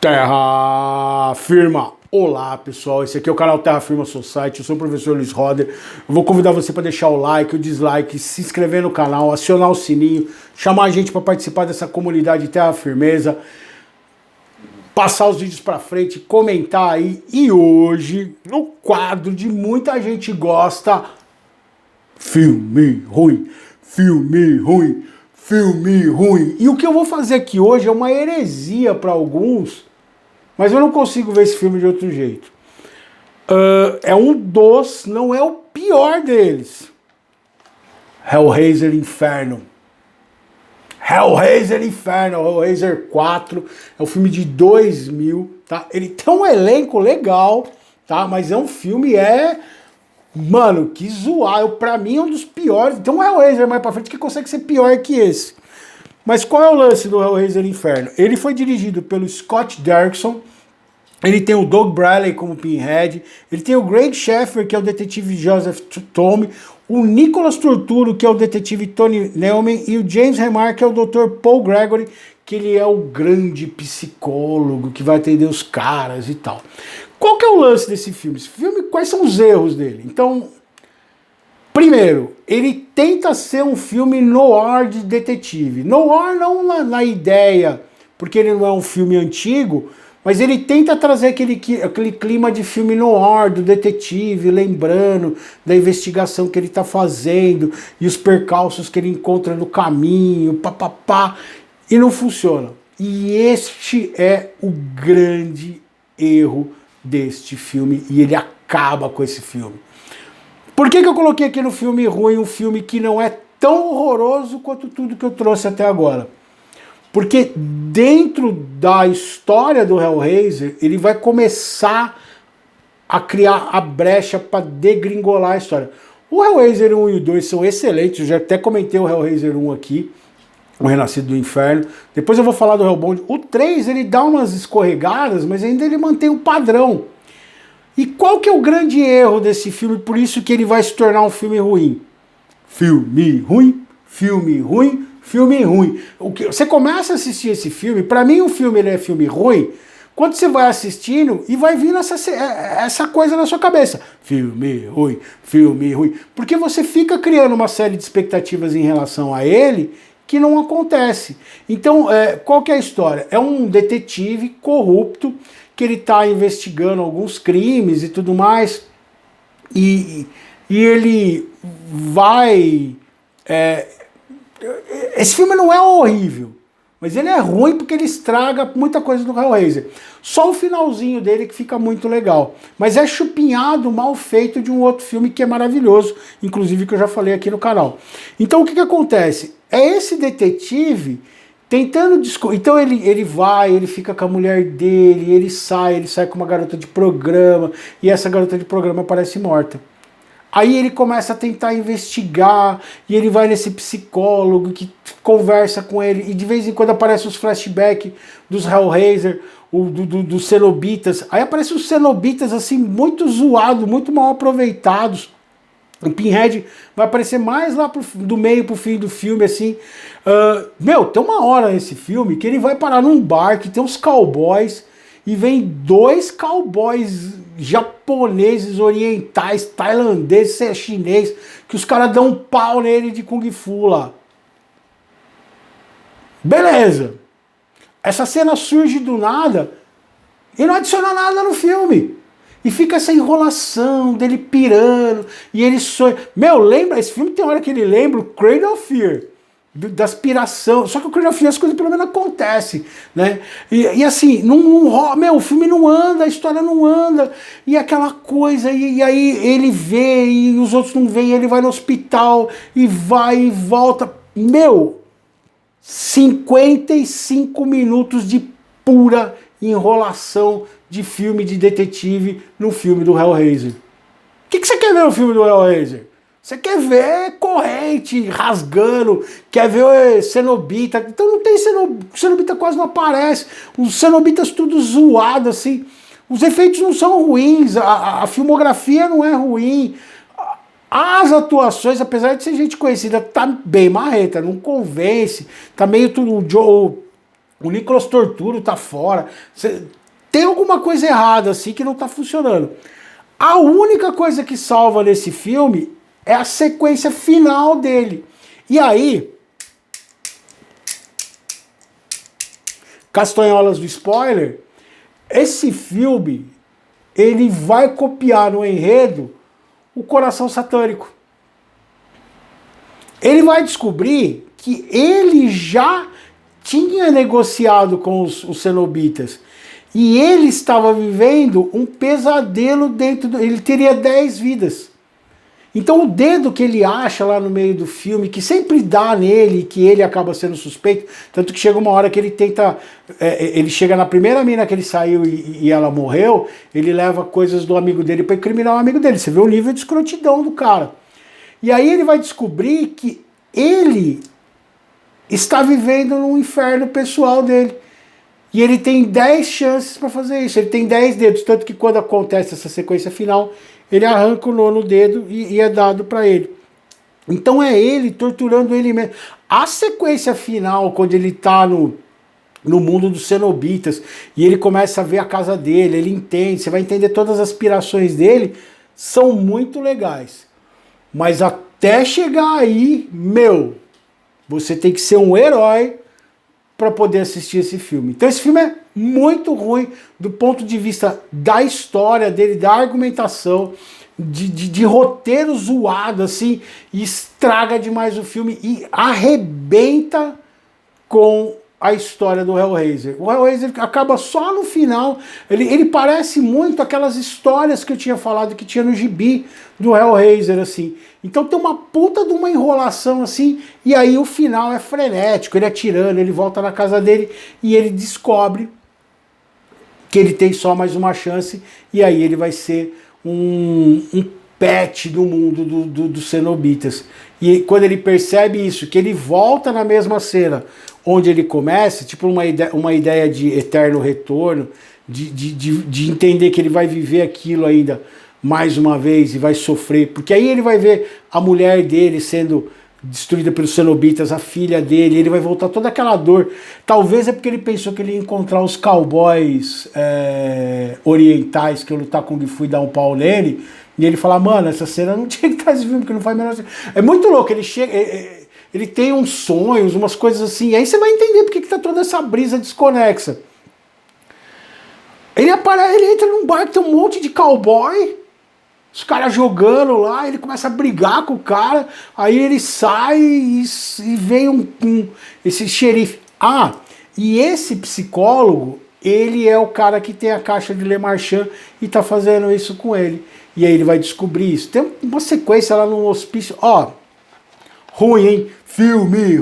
Terra Firma! Olá pessoal, esse aqui é o canal Terra Firma Society, eu sou o professor Luiz Roder. Eu vou convidar você para deixar o like, o dislike, se inscrever no canal, acionar o sininho, chamar a gente para participar dessa comunidade Terra Firmeza, passar os vídeos para frente, comentar aí. E hoje, no quadro de muita gente gosta, filme ruim, filme ruim, filme ruim. E o que eu vou fazer aqui hoje é uma heresia para alguns, mas eu não consigo ver esse filme de outro jeito. É um dos, não é o pior deles. Hellraiser Inferno. Hellraiser Inferno, Hellraiser 4, é um filme de 2000, tá? Ele tem um elenco legal, tá? Mas é um filme, mano, que zoar. Pra mim é um dos piores. Tem um Hellraiser mais pra frente que consegue ser pior que esse. Mas qual é o lance do Hellraiser Inferno? Ele foi dirigido pelo Scott Derrickson, ele tem o Doug Bradley como Pinhead, ele tem o Greg Sheffer, que é o detetive Joseph Tome, o Nicholas Turturro, que é o detetive Tony Neumann, e o James Remar, que é o Dr. Paul Gregory, que ele é o grande psicólogo que vai atender os caras e tal. Qual que é o lance desse filme? Esse filme, quais são os erros dele? Então, primeiro, ele tenta ser um filme noir de detetive. Noir não na ideia, porque ele não é um filme antigo, mas ele tenta trazer aquele clima de filme noir, do detetive, lembrando da investigação que ele está fazendo e os percalços que ele encontra no caminho, papapá, e não funciona. E este é o grande erro deste filme, e ele acaba com esse filme. Por que eu coloquei aqui no filme ruim um filme que não é tão horroroso quanto tudo que eu trouxe até agora? Porque dentro da história do Hellraiser, ele vai começar a criar a brecha para degringolar a história. O Hellraiser 1 e o 2 são excelentes, eu já até comentei o Hellraiser 1 aqui, o Renascido do Inferno. Depois eu vou falar do Hellbound. O 3, ele dá umas escorregadas, mas ainda ele mantém um padrão. E qual que é o grande erro desse filme, por isso que ele vai se tornar um filme ruim? Filme ruim, filme ruim, filme ruim. Você começa a assistir esse filme, pra mim o filme ele é filme ruim, quando você vai assistindo e vai vindo essa coisa na sua cabeça. Filme ruim, filme ruim. Porque você fica criando uma série de expectativas em relação a ele que não acontece. Então, qual que é a história? É um detetive corrupto que ele está investigando alguns crimes e tudo mais, e ele vai... esse filme não é horrível, mas ele é ruim porque ele estraga muita coisa do Hellraiser. Só o finalzinho dele que fica muito legal. Mas é chupinhado, mal feito de um outro filme que é maravilhoso, inclusive que eu já falei aqui no canal. Então o que acontece? É esse detetive tentando... Então ele fica com a mulher dele, ele sai com uma garota de programa, e essa garota de programa aparece morta. Aí ele começa a tentar investigar, e ele vai nesse psicólogo que conversa com ele, e de vez em quando aparecem os flashbacks dos Hellraiser, dos cenobitas. Aí aparecem os cenobitas assim, muito zoados, muito mal aproveitados. O Pinhead vai aparecer mais lá do meio pro fim do filme, assim. Tem uma hora nesse filme que ele vai parar num bar que tem uns cowboys, e vem dois cowboys japoneses, orientais, tailandeses, chinês, que os caras dão um pau nele de Kung Fu lá. Beleza. Essa cena surge do nada e não adiciona nada no filme. E fica essa enrolação dele pirando, e ele sonha. Lembra, esse filme tem hora que ele lembra o Cradle of Fear, da aspiração. Só que o Cradle of Fear as coisas pelo menos acontecem, né? E assim, o filme não anda, a história não anda, e aquela coisa, e aí ele vê, e os outros não veem, ele vai no hospital, e vai e volta. 55 minutos de pura enrolação de filme de detetive no filme do Hellraiser. O que você quer ver no filme do Hellraiser? Você quer ver corrente rasgando, quer ver cenobita. Então não tem cenobita, quase não aparece. Os cenobitas tudo zoado assim. Os efeitos não são ruins, a filmografia não é ruim. As atuações, apesar de ser gente conhecida, tá bem marreta, não convence. Tá meio tudo... O Nicolas Torturo tá fora. Tem alguma coisa errada assim que não tá funcionando. A única coisa que salva nesse filme é a sequência final dele. E aí, castanholas do spoiler, esse filme, ele vai copiar no enredo o Coração Satânico. Ele vai descobrir que ele já tinha negociado com os cenobitas. E ele estava vivendo um pesadelo ele teria 10 vidas. Então o dedo que ele acha lá no meio do filme, que sempre dá nele, que ele acaba sendo suspeito, tanto que chega uma hora que ele tenta, ele chega na primeira mina que ele saiu e ela morreu, ele leva coisas do amigo dele para incriminar o amigo dele. Você vê o nível de escrotidão do cara. E aí ele vai descobrir que ele está vivendo num inferno pessoal dele. E ele tem 10 chances para fazer isso, ele tem 10 dedos, tanto que quando acontece essa sequência final, ele arranca o 9º dedo e é dado para ele. Então é ele torturando ele mesmo. A sequência final, quando ele está no mundo dos cenobitas, e ele começa a ver a casa dele, ele entende, você vai entender todas as aspirações dele, são muito legais. Mas até chegar aí, você tem que ser um herói para poder assistir esse filme. Então esse filme é muito ruim do ponto de vista da história dele, da argumentação, de roteiro zoado, assim, e estraga demais o filme e arrebenta com a história do Hellraiser. O Hellraiser acaba só no final, ele parece muito aquelas histórias que eu tinha falado que tinha no gibi do Hellraiser, assim. Então tem uma puta de uma enrolação, assim, e aí o final é frenético, ele atirando, ele volta na casa dele e ele descobre que ele tem só mais uma chance, e aí ele vai ser um pet do mundo dos cenobitas. E quando ele percebe isso, que ele volta na mesma cena onde ele começa, tipo uma ideia de eterno retorno, de entender que ele vai viver aquilo ainda mais uma vez e vai sofrer, porque aí ele vai ver a mulher dele sendo destruída pelos cenobitas, a filha dele, ele vai voltar toda aquela dor. Talvez é porque ele pensou que ele ia encontrar os cowboys orientais que iam lutar com o Gifu e dar um pau nele, e ele fala, mano, essa cena não tinha que estar nesse filme, porque não faz menor sentido. É muito louco, ele chega, ele tem uns sonhos, umas coisas assim, e aí você vai entender porque que tá toda essa brisa desconexa. Ele entra num bar que tem um monte de cowboy, os caras jogando lá, ele começa a brigar com o cara, aí ele sai e vem esse xerife. Ah, e esse psicólogo, ele é o cara que tem a caixa de Le Marchand e tá fazendo isso com ele. E aí ele vai descobrir isso. Tem uma sequência lá no hospício, ó, ruim, hein? Filme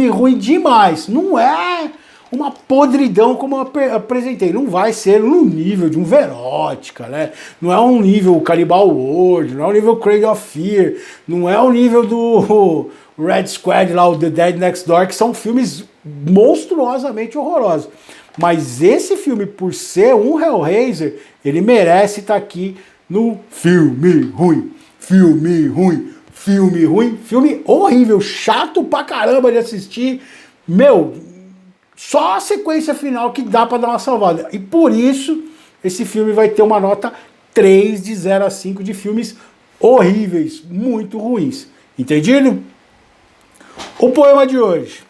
ruim demais. Não é uma podridão como eu apresentei. Não vai ser no nível de um Verótica, né? Não é um nível Cannibal World, não é um nível Cradle of Fear, não é o nível do Red Squad lá, o The Dead Next Door, que são filmes monstruosamente horrorosos. Mas esse filme, por ser um Hellraiser, ele merece estar aqui no filme ruim, filme horrível, chato pra caramba de assistir. Só a sequência final que dá pra dar uma salvada. E por isso, esse filme vai ter uma nota 3 de 0 a 5 de filmes horríveis, muito ruins. Entendido? O poema de hoje,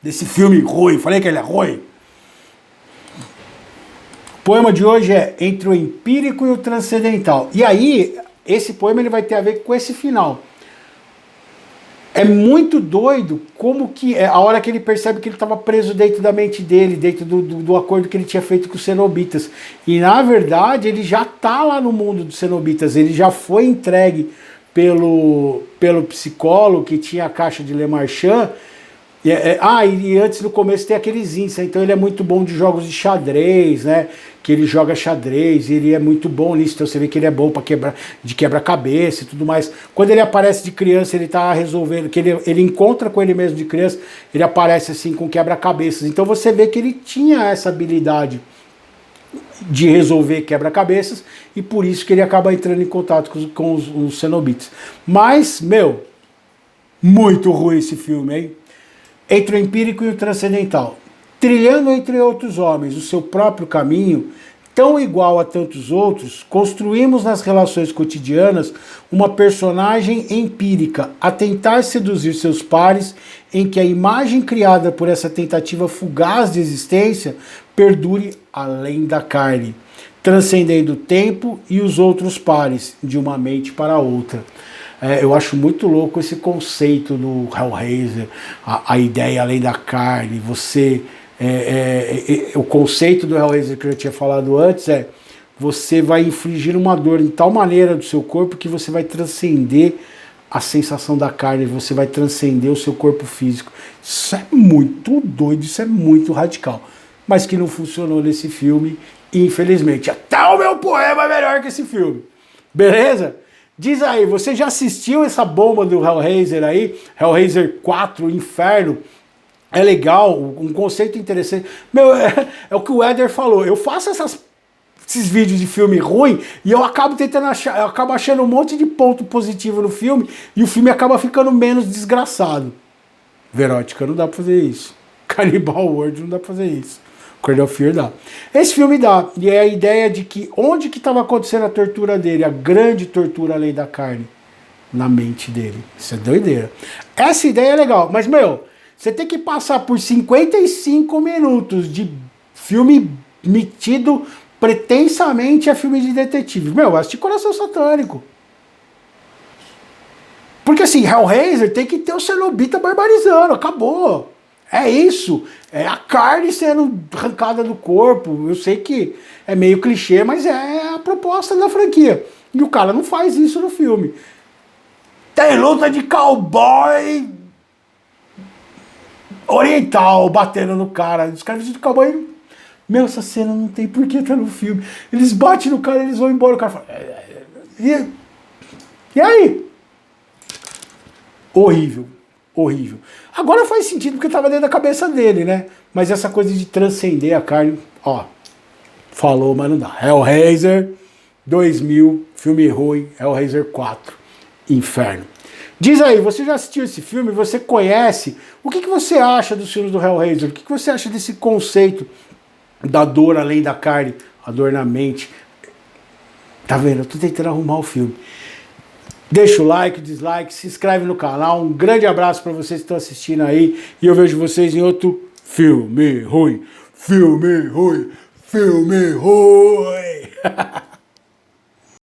desse filme ruim, falei que ele é ruim. O poema de hoje é Entre o Empírico e o Transcendental. E aí, esse poema ele vai ter a ver com esse final. É muito doido como que a hora que ele percebe que ele estava preso dentro da mente dele, dentro do acordo que ele tinha feito com os cenobitas. E na verdade ele já está lá no mundo dos cenobitas, ele já foi entregue pelo psicólogo que tinha a caixa de Le Marchand. E antes no começo tem aqueles índices, então ele é muito bom de jogos de xadrez, né? Que ele joga xadrez, e ele é muito bom nisso, então você vê que ele é bom para quebra-cabeça e tudo mais. Quando ele aparece de criança, ele tá resolvendo, que ele encontra com ele mesmo de criança, ele aparece assim com quebra-cabeças. Então você vê que ele tinha essa habilidade de resolver quebra-cabeças, e por isso que ele acaba entrando em contato com os cenobitas. Mas, muito ruim esse filme, hein? entre o empírico e o transcendental, trilhando entre outros homens o seu próprio caminho, tão igual a tantos outros, construímos nas relações cotidianas uma personagem empírica a tentar seduzir seus pares, em que a imagem criada por essa tentativa fugaz de existência perdure além da carne, transcendendo o tempo e os outros pares, de uma mente para outra. Eu acho muito louco esse conceito do Hellraiser, a ideia além da carne, o conceito do Hellraiser que eu já tinha falado antes é: você vai infligir uma dor em tal maneira do seu corpo que você vai transcender a sensação da carne, você vai transcender o seu corpo físico. Isso é muito doido, isso é muito radical. Mas que não funcionou nesse filme, infelizmente. Até o meu poema é melhor que esse filme. Beleza? Diz aí, você já assistiu essa bomba do Hellraiser aí? Hellraiser 4, Inferno? É legal, um conceito interessante. Meu, é o que o Éder falou. Eu faço esses vídeos de filme ruim e eu acabo tentando achar, eu acabo achando um monte de ponto positivo no filme e o filme acaba ficando menos desgraçado. Verótica, não dá pra fazer isso. Cannibal World não dá pra fazer isso. Cradle of Fear dá. Esse filme dá. E é a ideia de que onde que estava acontecendo a tortura dele, a grande tortura além da carne? Na mente dele. Isso é doideira. Essa ideia é legal, mas, meu, você tem que passar por 55 minutos de filme metido pretensamente a filme de detetive. Meu, eu assisti Coração Satânico. Porque assim, Hellraiser tem que ter o cenobita barbarizando, acabou. É isso. É a carne sendo arrancada do corpo. Eu sei que é meio clichê, mas é a proposta da franquia. E o cara não faz isso no filme. Tem luta de cowboy oriental batendo no cara. Os caras vestidos de cowboy. Meu, essa cena não tem por que estar no filme. Eles batem no cara, eles vão embora. O cara fala. E aí? Horrível. Horrível. Agora faz sentido porque estava dentro da cabeça dele, né? Mas essa coisa de transcender a carne, ó, falou, mas não dá. Hellraiser 2000, filme ruim, Hellraiser 4, Inferno. Diz aí, você já assistiu esse filme? Você conhece? O que você acha dos filmes do Hellraiser? O que você acha desse conceito da dor além da carne, a dor na mente? Tá vendo? Eu tô tentando arrumar o filme. Deixa o like, o dislike, se inscreve no canal. Um grande abraço para vocês que estão assistindo aí. E eu vejo vocês em outro filme ruim. Filme ruim. Filme ruim.